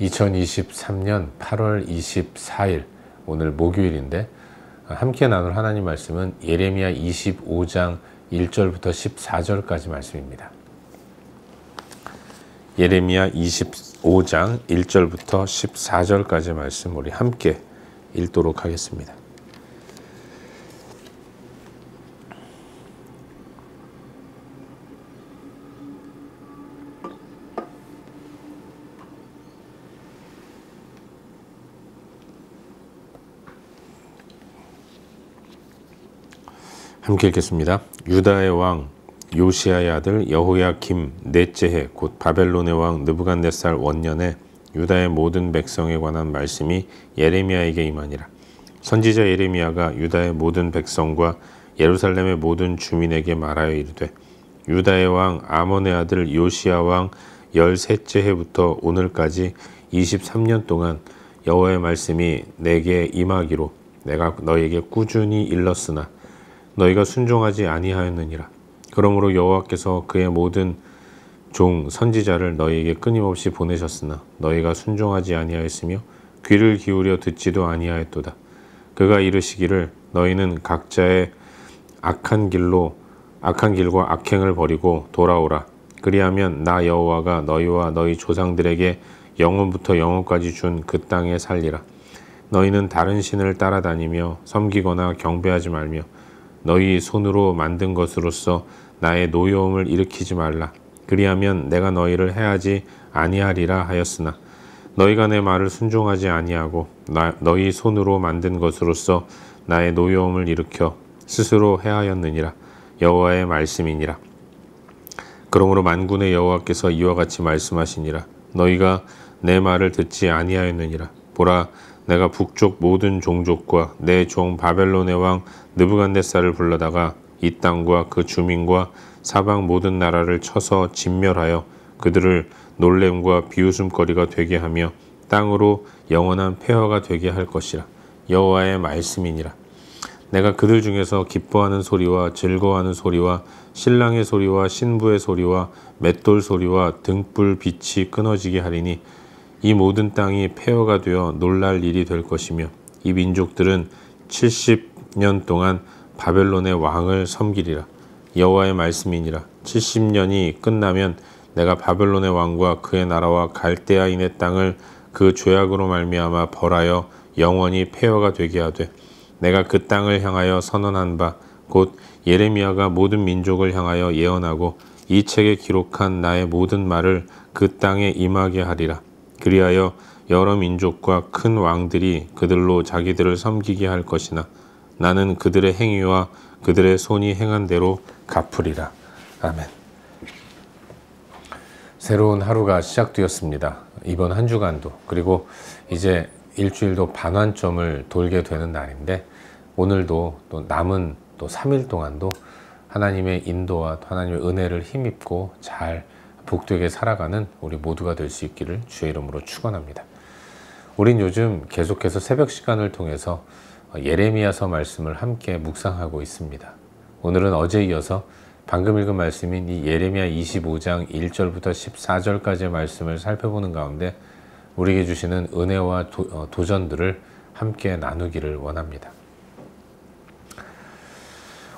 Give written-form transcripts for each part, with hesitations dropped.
2023년 8월 24일 오늘 목요일인데 함께 나눌 하나님 말씀은 예레미야 25장 1절부터 14절까지 말씀입니다. 예레미야 25장 1절부터 14절까지 말씀 우리 함께 읽도록 하겠습니다. 함께 읽겠습니다. 유다의 왕 요시야의 아들 여호야김 넷째 해 곧 바벨론의 왕 느부갓네살 원년에 유다의 모든 백성에 관한 말씀이 예레미야에게 임하니라. 선지자 예레미야가 유다의 모든 백성과 예루살렘의 모든 주민에게 말하여 이르되 유다의 왕 아몬의 아들 요시야 왕 13째 해부터 오늘까지 23년 동안 여호와의 말씀이 내게 임하기로 내가 너에게 꾸준히 일렀으나 너희가 순종하지 아니하였느니라. 그러므로 여호와께서 그의 모든 종 선지자를 너희에게 끊임없이 보내셨으나 너희가 순종하지 아니하였으며 귀를 기울여 듣지도 아니하였도다. 그가 이르시기를 너희는 각자의 악한 길과 악행을 버리고 돌아오라. 그리하면 나 여호와가 너희와 너희 조상들에게 영원부터 영원까지 준 그 땅에 살리라. 너희는 다른 신을 따라다니며 섬기거나 경배하지 말며 너희 손으로 만든 것으로서 나의 노여움을 일으키지 말라. 그리하면 내가 너희를 해하지 아니하리라 하였으나 너희가 내 말을 순종하지 아니하고 너희 손으로 만든 것으로서 나의 노여움을 일으켜 스스로 해하였느니라. 여호와의 말씀이니라. 그러므로 만군의 여호와께서 이와 같이 말씀하시니라. 너희가 내 말을 듣지 아니하였느니라. 보라, 내가 북쪽 모든 종족과 내 종 바벨론의 왕 느부갓네살을 불러다가 이 땅과 그 주민과 사방 모든 나라를 쳐서 진멸하여 그들을 놀램과 비웃음거리가 되게 하며 땅으로 영원한 폐허가 되게 할 것이라. 여호와의 말씀이니라. 내가 그들 중에서 기뻐하는 소리와 즐거워하는 소리와 신랑의 소리와 신부의 소리와 맷돌 소리와 등불 빛이 끊어지게 하리니 이 모든 땅이 폐허가 되어 놀랄 일이 될 것이며 이 민족들은 70년 동안 바벨론의 왕을 섬기리라. 여호와의 말씀이니라. 70년이 끝나면 내가 바벨론의 왕과 그의 나라와 갈대아인의 땅을 그 죄악으로 말미암아 벌하여 영원히 폐허가 되게 하되 내가 그 땅을 향하여 선언한 바 곧 예레미야가 모든 민족을 향하여 예언하고 이 책에 기록한 나의 모든 말을 그 땅에 임하게 하리라. 그리하여 여러 민족과 큰 왕들이 그들로 자기들을 섬기게 할 것이나 나는 그들의 행위와 그들의 손이 행한 대로 갚으리라. 아멘. 새로운 하루가 시작되었습니다. 이번 한 주간도 그리고 이제 일주일도 반환점을 돌게 되는 날인데 오늘도 또 남은 또 3일 동안도 하나님의 인도와 하나님의 은혜를 힘입고 잘 복되게 살아가는 우리 모두가 될 수 있기를 주의 이름으로 축원합니다. 우린 요즘 계속해서 새벽 시간을 통해서 예레미야서 말씀을 함께 묵상하고 있습니다. 오늘은 어제 이어서 방금 읽은 말씀인 이 예레미야 25장 1절부터 14절까지의 말씀을 살펴보는 가운데 우리에게 주시는 은혜와 도전들을 함께 나누기를 원합니다.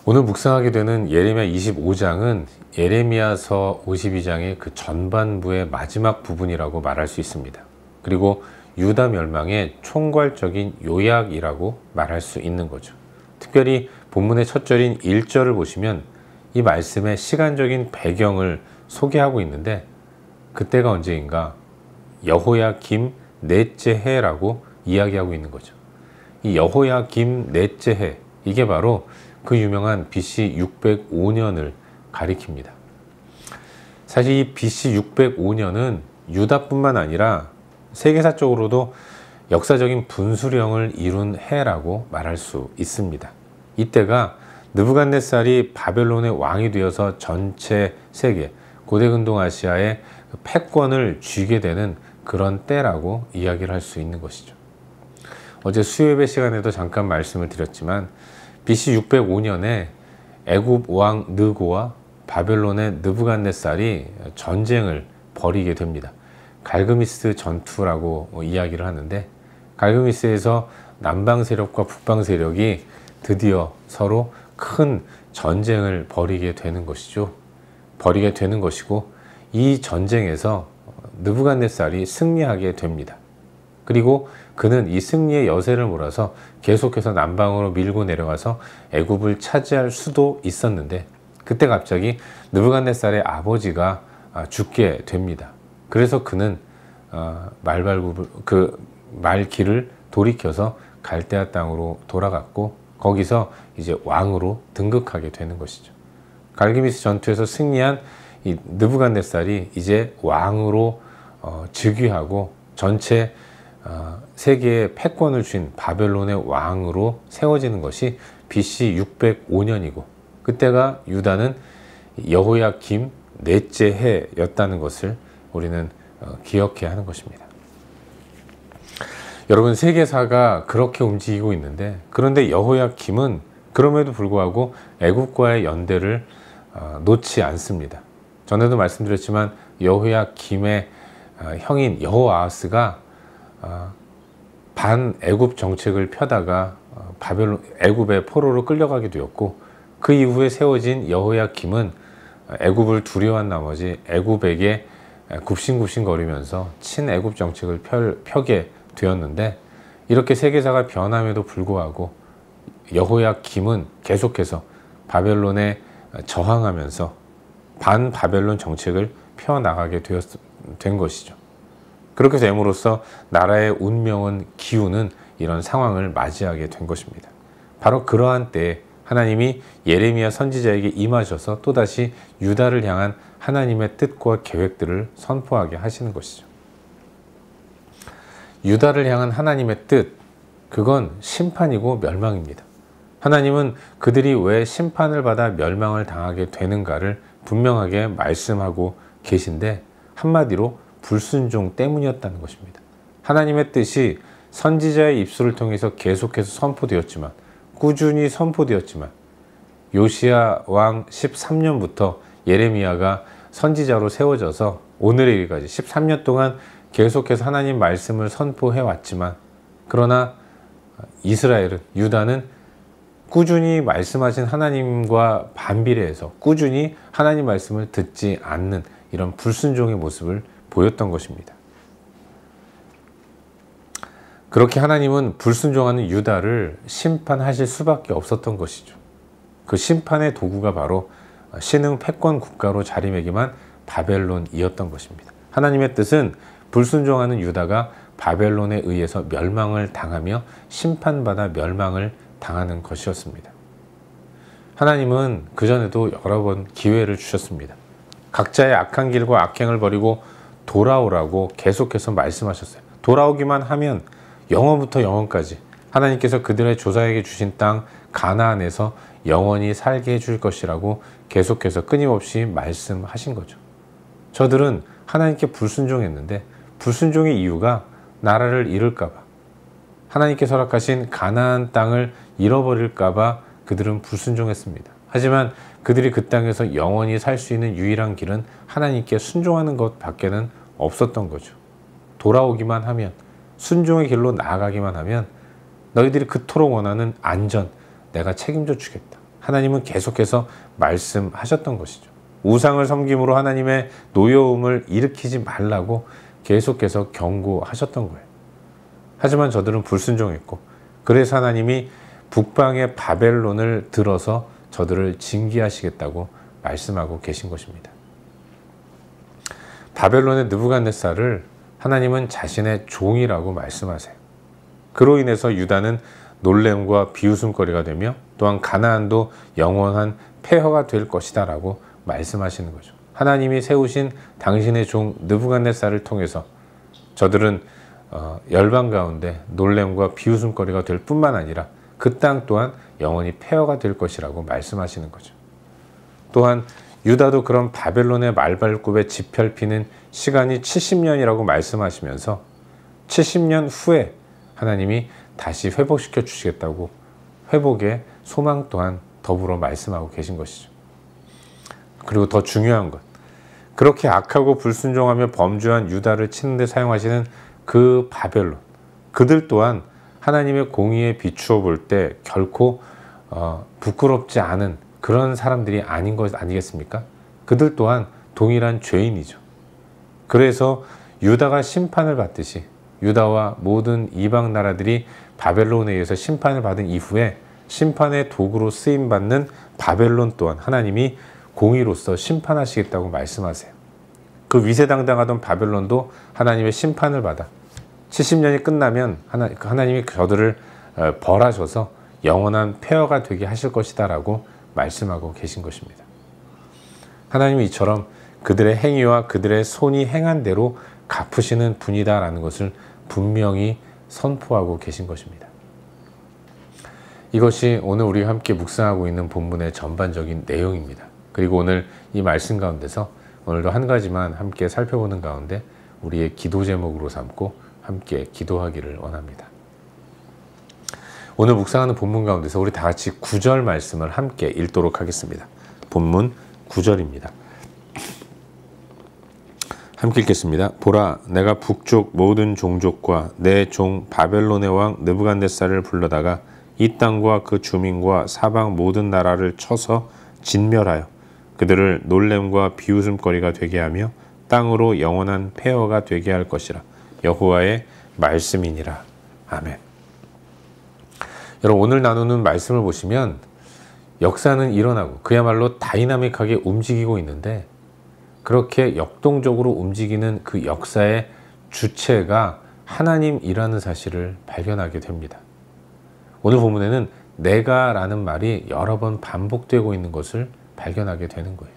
오늘 묵상하게 되는 예레미야 25장은 예레미야서 52장의 그 전반부의 마지막 부분이라고 말할 수 있습니다. 그리고 유다 멸망의 총괄적인 요약이라고 말할 수 있는 거죠. 특별히 본문의 첫 절인 1절을 보시면 이 말씀의 시간적인 배경을 소개하고 있는데 그때가 언제인가? 여호야김 넷째 해라고 이야기하고 있는 거죠. 이 여호야김 넷째 해, 이게 바로 그 유명한 BC 605년을 가리킵니다. 사실 이 BC 605년은 유다뿐만 아니라 세계사적으로도 역사적인 분수령을 이룬 해라고 말할 수 있습니다. 이때가 느부갓네살이 바벨론의 왕이 되어서 전체 세계, 고대 근동아시아의 패권을 쥐게 되는 그런 때라고 이야기를 할 수 있는 것이죠. 어제 수요예배 시간에도 잠깐 말씀을 드렸지만 BC 605년에 애굽 왕 느고와 바벨론의 느부갓네살이 전쟁을 벌이게 됩니다. 갈그미스 전투라고 이야기를 하는데, 갈그미스에서 남방 세력과 북방 세력이 드디어 서로 큰 전쟁을 벌이게 되는 것이죠. 벌이게 되는 것이고, 이 전쟁에서 느부갓네살이 승리하게 됩니다. 그리고 그는 이 승리의 여세를 몰아서 계속해서 남방으로 밀고 내려가서 애굽을 차지할 수도 있었는데, 그때 갑자기 느부갓네살의 아버지가 죽게 됩니다. 그래서 그는 말길을 돌이켜서 갈대아 땅으로 돌아갔고, 거기서 이제 왕으로 등극하게 되는 것이죠. 갈그미스 전투에서 승리한 이 느부갓네살이 이제 왕으로 즉위하고 전체 세계의 패권을 쥔 바벨론의 왕으로 세워지는 것이 BC 605년이고, 그때가 유다는 여호야김 넷째 해였다는 것을 우리는 기억해야 하는 것입니다. 여러분, 세계사가 그렇게 움직이고 있는데, 그런데 여호야김은 그럼에도 불구하고 애굽과의 연대를 놓지 않습니다. 전에도 말씀드렸지만 여호야김의 형인 여호아하스가 반애굽 정책을 펴다가 애굽의 포로로 끌려가게 되었고, 그 이후에 세워진 여호야김은 애굽을 두려워한 나머지 애굽에게 굽신굽신거리면서 친애굽 정책을 펴게 되었는데, 이렇게 세계사가 변함에도 불구하고 여호야김은 계속해서 바벨론에 저항하면서 반바벨론 정책을 펴나가게 된 것이죠. 그렇게 됨으로써 나라의 운명은 기우는 이런 상황을 맞이하게 된 것입니다. 바로 그러한 때에 하나님이 예레미야 선지자에게 임하셔서 또다시 유다를 향한 하나님의 뜻과 계획들을 선포하게 하시는 것이죠. 유다를 향한 하나님의 뜻, 그건 심판이고 멸망입니다. 하나님은 그들이 왜 심판을 받아 멸망을 당하게 되는가를 분명하게 말씀하고 계신데, 한마디로 불순종 때문이었다는 것입니다. 하나님의 뜻이 선지자의 입술을 통해서 계속해서 선포되었지만, 꾸준히 선포되었지만, 요시야 왕 13년부터 예레미야가 선지자로 세워져서 오늘의 일까지 13년 동안 계속해서 하나님 말씀을 선포해 왔지만, 그러나 이스라엘은, 유다는 꾸준히 말씀하신 하나님과 반비례해서 꾸준히 하나님 말씀을 듣지 않는 이런 불순종의 모습을 보였던 것입니다. 그렇게 하나님은 불순종하는 유다를 심판하실 수밖에 없었던 것이죠. 그 심판의 도구가 바로 신흥 패권 국가로 자리매김한 바벨론이었던 것입니다. 하나님의 뜻은 불순종하는 유다가 바벨론에 의해서 멸망을 당하며 심판받아 멸망을 당하는 것이었습니다. 하나님은 그전에도 여러 번 기회를 주셨습니다. 각자의 악한 길과 악행을 버리고 돌아오라고 계속해서 말씀하셨어요. 돌아오기만 하면 영원부터 영원까지 하나님께서 그들의 조상에게 주신 땅 가나안에서 영원히 살게 해줄 것이라고 계속해서 끊임없이 말씀하신 거죠. 저들은 하나님께 불순종했는데, 불순종의 이유가 나라를 잃을까 봐, 하나님께서 허락하신 가나안 땅을 잃어버릴까 봐 그들은 불순종했습니다. 하지만 그들이 그 땅에서 영원히 살 수 있는 유일한 길은 하나님께 순종하는 것 밖에는 없었던 거죠. 돌아오기만 하면, 순종의 길로 나아가기만 하면 너희들이 그토록 원하는 안전 내가 책임져 주겠다. 하나님은 계속해서 말씀하셨던 것이죠. 우상을 섬김으로 하나님의 노여움을 일으키지 말라고 계속해서 경고하셨던 거예요. 하지만 저들은 불순종했고, 그래서 하나님이 북방의 바벨론을 들어서 저들을 징계하시겠다고 말씀하고 계신 것입니다. 바벨론의 느부갓네살을 하나님은 자신의 종이라고 말씀하세요. 그로 인해서 유다는 놀램과 비웃음거리가 되며, 또한 가나안도 영원한 폐허가 될 것이다 라고 말씀하시는 거죠. 하나님이 세우신 당신의 종 느부갓네살을 통해서 저들은 열방 가운데 놀램과 비웃음거리가 될 뿐만 아니라 그 땅 또한 영원히 폐허가 될 것이라고 말씀하시는 거죠. 또한 유다도 그런 바벨론의 말발굽에 짓밟히는 시간이 70년이라고 말씀하시면서 70년 후에 하나님이 다시 회복시켜 주시겠다고 회복의 소망 또한 더불어 말씀하고 계신 것이죠. 그리고 더 중요한 것, 그렇게 악하고 불순종하며 범죄한 유다를 치는 데 사용하시는 그 바벨론, 그들 또한 하나님의 공의에 비추어 볼 때 결코 부끄럽지 않은 그런 사람들이 아닌 것 아니겠습니까? 그들 또한 동일한 죄인이죠. 그래서 유다가 심판을 받듯이 유다와 모든 이방 나라들이 바벨론에 의해서 심판을 받은 이후에 심판의 도구로 쓰임받는 바벨론 또한 하나님이 공의로서 심판하시겠다고 말씀하세요. 그 위세당당하던 바벨론도 하나님의 심판을 받아 70년이 끝나면 하나님이 저들을 벌하셔서 영원한 폐허가 되게 하실 것이다 라고 말씀하고 계신 것입니다. 하나님은 이처럼 그들의 행위와 그들의 손이 행한 대로 갚으시는 분이다 라는 것을 분명히 선포하고 계신 것입니다. 이것이 오늘 우리가 함께 묵상하고 있는 본문의 전반적인 내용입니다. 그리고 오늘 이 말씀 가운데서 오늘도 한 가지만 함께 살펴보는 가운데 우리의 기도 제목으로 삼고 함께 기도하기를 원합니다. 오늘 묵상하는 본문 가운데서 우리 다 같이 9절 말씀을 함께 읽도록 하겠습니다. 본문 9절입니다. 함께 읽겠습니다. 보라, 내가 북쪽 모든 종족과 내 종 바벨론의 왕 느부갓네살을 불러다가 이 땅과 그 주민과 사방 모든 나라를 쳐서 진멸하여 그들을 놀램과 비웃음거리가 되게 하며 땅으로 영원한 폐허가 되게 할 것이라. 여호와의 말씀이니라. 아멘. 여러분, 오늘 나누는 말씀을 보시면 역사는 일어나고 그야말로 다이나믹하게 움직이고 있는데 그렇게 역동적으로 움직이는 그 역사의 주체가 하나님이라는 사실을 발견하게 됩니다. 오늘 본문에는 내가 라는 말이 여러 번 반복되고 있는 것을 발견하게 되는 거예요.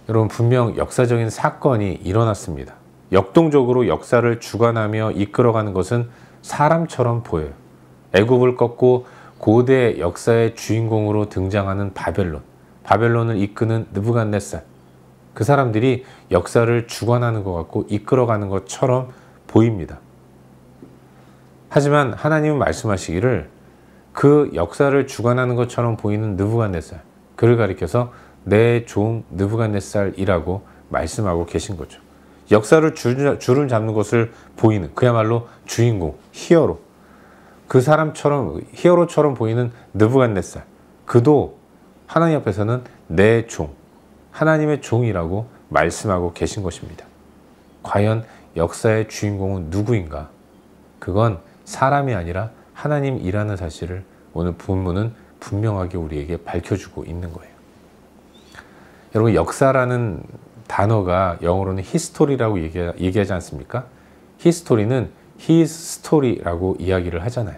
여러분, 분명 역사적인 사건이 일어났습니다. 역동적으로 역사를 주관하며 이끌어가는 것은 사람처럼 보여요. 애굽을 꺾고 고대 역사의 주인공으로 등장하는 바벨론, 바벨론을 이끄는 느부갓네살, 그 사람들이 역사를 주관하는 것 같고 이끌어가는 것처럼 보입니다. 하지만 하나님은 말씀하시기를 그 역사를 주관하는 것처럼 보이는 느부갓네살, 그를 가리켜서 내 종 느부갓네살이라고 말씀하고 계신 거죠. 역사를 줄을 잡는 것을 보이는 그야말로 주인공, 히어로, 그 사람처럼 히어로처럼 보이는 느부갓네살, 그도 하나님 앞에서는 내 종, 하나님의 종이라고 말씀하고 계신 것입니다. 과연 역사의 주인공은 누구인가? 그건 사람이 아니라 하나님이라는 사실을 오늘 본문은 분명하게 우리에게 밝혀주고 있는 거예요. 여러분, 역사라는 단어가 영어로는 히스토리라고 얘기하지 않습니까? 히스토리는 his story라고 이야기를 하잖아요.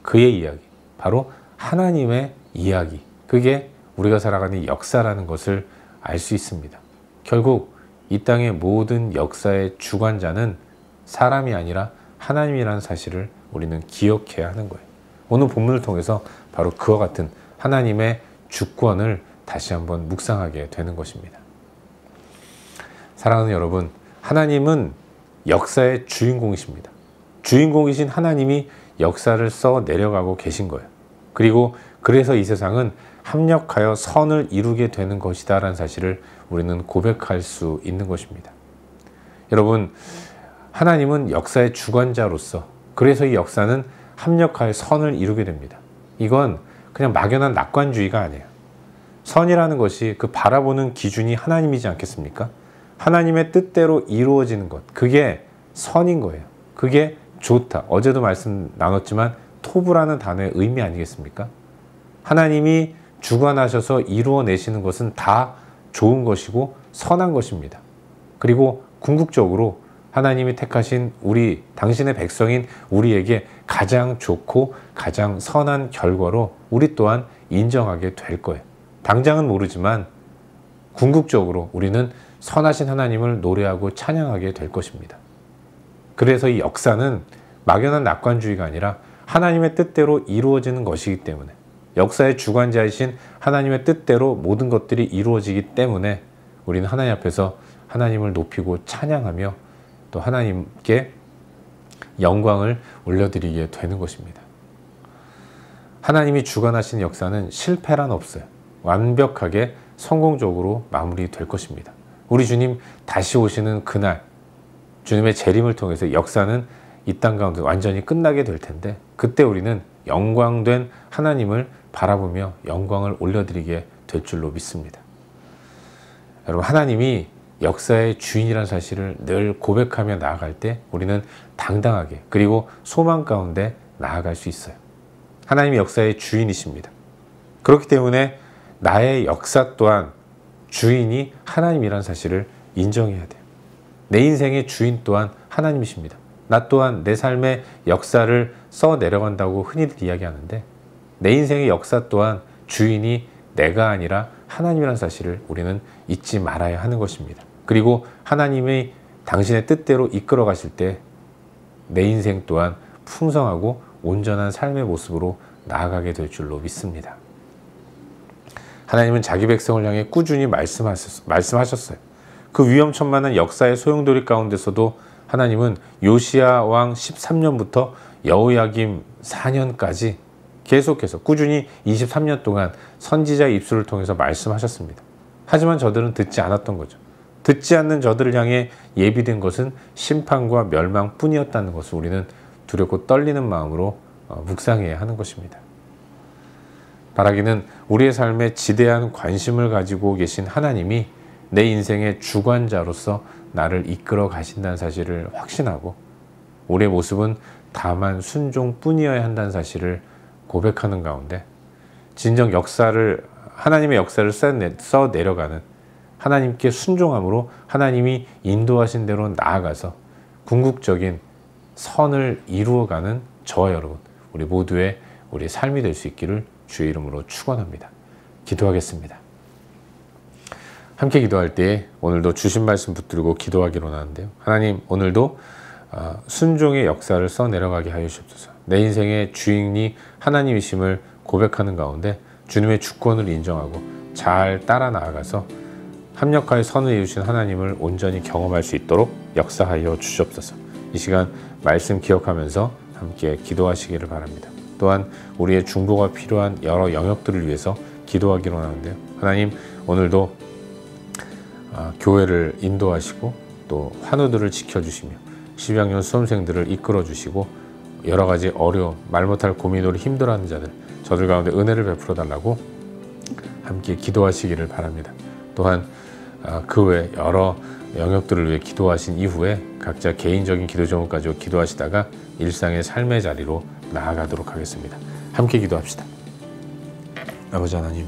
그의 이야기, 바로 하나님의 이야기, 그게 우리가 살아가는 역사라는 것을 알 수 있습니다. 결국 이 땅의 모든 역사의 주관자는 사람이 아니라 하나님이라는 사실을 우리는 기억해야 하는 거예요. 오늘 본문을 통해서 바로 그와 같은 하나님의 주권을 다시 한번 묵상하게 되는 것입니다. 사랑하는 여러분, 하나님은 역사의 주인공이십니다. 주인공이신 하나님이 역사를 써 내려가고 계신 거예요. 그리고 그래서 이 세상은 합력하여 선을 이루게 되는 것이다 라는 사실을 우리는 고백할 수 있는 것입니다. 여러분, 하나님은 역사의 주관자로서 그래서 이 역사는 합력하여 선을 이루게 됩니다. 이건 그냥 막연한 낙관주의가 아니에요. 선이라는 것이 그 바라보는 기준이 하나님이지 않겠습니까? 하나님의 뜻대로 이루어지는 것, 그게 선인 거예요. 그게 좋다. 어제도 말씀 나눴지만 토부라는 단어의 의미 아니겠습니까? 하나님이 주관하셔서 이루어내시는 것은 다 좋은 것이고 선한 것입니다. 그리고 궁극적으로 하나님이 택하신 우리, 당신의 백성인 우리에게 가장 좋고 가장 선한 결과로 우리 또한 인정하게 될 거예요. 당장은 모르지만 궁극적으로 우리는 선하신 하나님을 노래하고 찬양하게 될 것입니다. 그래서 이 역사는 막연한 낙관주의가 아니라 하나님의 뜻대로 이루어지는 것이기 때문에, 역사의 주관자이신 하나님의 뜻대로 모든 것들이 이루어지기 때문에 우리는 하나님 앞에서 하나님을 높이고 찬양하며 또 하나님께 영광을 올려드리게 되는 것입니다. 하나님이 주관하신 역사는 실패란 없어요. 완벽하게 성공적으로 마무리될 것입니다. 우리 주님 다시 오시는 그날 주님의 재림을 통해서 역사는 이 땅 가운데 완전히 끝나게 될 텐데 그때 우리는 영광된 하나님을 바라보며 영광을 올려드리게 될 줄로 믿습니다. 여러분, 하나님이 역사의 주인이라는 사실을 늘 고백하며 나아갈 때 우리는 당당하게 그리고 소망 가운데 나아갈 수 있어요. 하나님이 역사의 주인이십니다. 그렇기 때문에 나의 역사 또한 주인이 하나님이라는 사실을 인정해야 돼요. 내 인생의 주인 또한 하나님이십니다. 나 또한 내 삶의 역사를 써내려간다고 흔히들 이야기하는데 내 인생의 역사 또한 주인이 내가 아니라 하나님이라는 사실을 우리는 잊지 말아야 하는 것입니다. 그리고 하나님이 당신의 뜻대로 이끌어 가실 때 내 인생 또한 풍성하고 온전한 삶의 모습으로 나아가게 될 줄로 믿습니다. 하나님은 자기 백성을 향해 꾸준히 말씀하셨어요. 그 위험천만한 역사의 소용돌이 가운데서도 하나님은 요시야 왕 13년부터 여호야김 4년까지 계속해서 꾸준히 23년 동안 선지자의 입술을 통해서 말씀하셨습니다. 하지만 저들은 듣지 않았던 거죠. 듣지 않는 저들을 향해 예비된 것은 심판과 멸망뿐이었다는 것을 우리는 두렵고 떨리는 마음으로 묵상해야 하는 것입니다. 바라기는 우리의 삶에 지대한 관심을 가지고 계신 하나님이 내 인생의 주관자로서 나를 이끌어 가신다는 사실을 확신하고 우리의 모습은 다만 순종뿐이어야 한다는 사실을 고백하는 가운데 진정 하나님의 역사를 써내려가는 하나님께 순종함으로 하나님이 인도하신 대로 나아가서 궁극적인 선을 이루어가는 저와 여러분, 우리 모두의 우리의 삶이 될 수 있기를 주의 이름으로 축원합니다. 기도하겠습니다. 함께 기도할 때 오늘도 주신 말씀 붙들고 기도하기로 하는데요. 하나님, 오늘도 순종의 역사를 써내려가게 하여 주옵소서. 내 인생의 주인이 하나님이심을 고백하는 가운데 주님의 주권을 인정하고 잘 따라 나아가서 합력하여 선을 이루신 하나님을 온전히 경험할 수 있도록 역사하여 주시옵소서. 이 시간 말씀 기억하면서 함께 기도하시기를 바랍니다. 또한 우리의 중보가 필요한 여러 영역들을 위해서 기도하기로 하는데요. 하나님, 오늘도 교회를 인도하시고 또 환우들을 지켜주시며 12학년 수험생들을 이끌어주시고 여러 가지 어려움, 말 못할 고민으로 힘들어하는 자들, 저들 가운데 은혜를 베풀어 달라고 함께 기도하시기를 바랍니다. 또한 그 외 여러 영역들을 위해 기도하신 이후에 각자 개인적인 기도 제목 가지고 기도하시다가 일상의 삶의 자리로 나아가도록 하겠습니다. 함께 기도합시다. 아버지 하나님,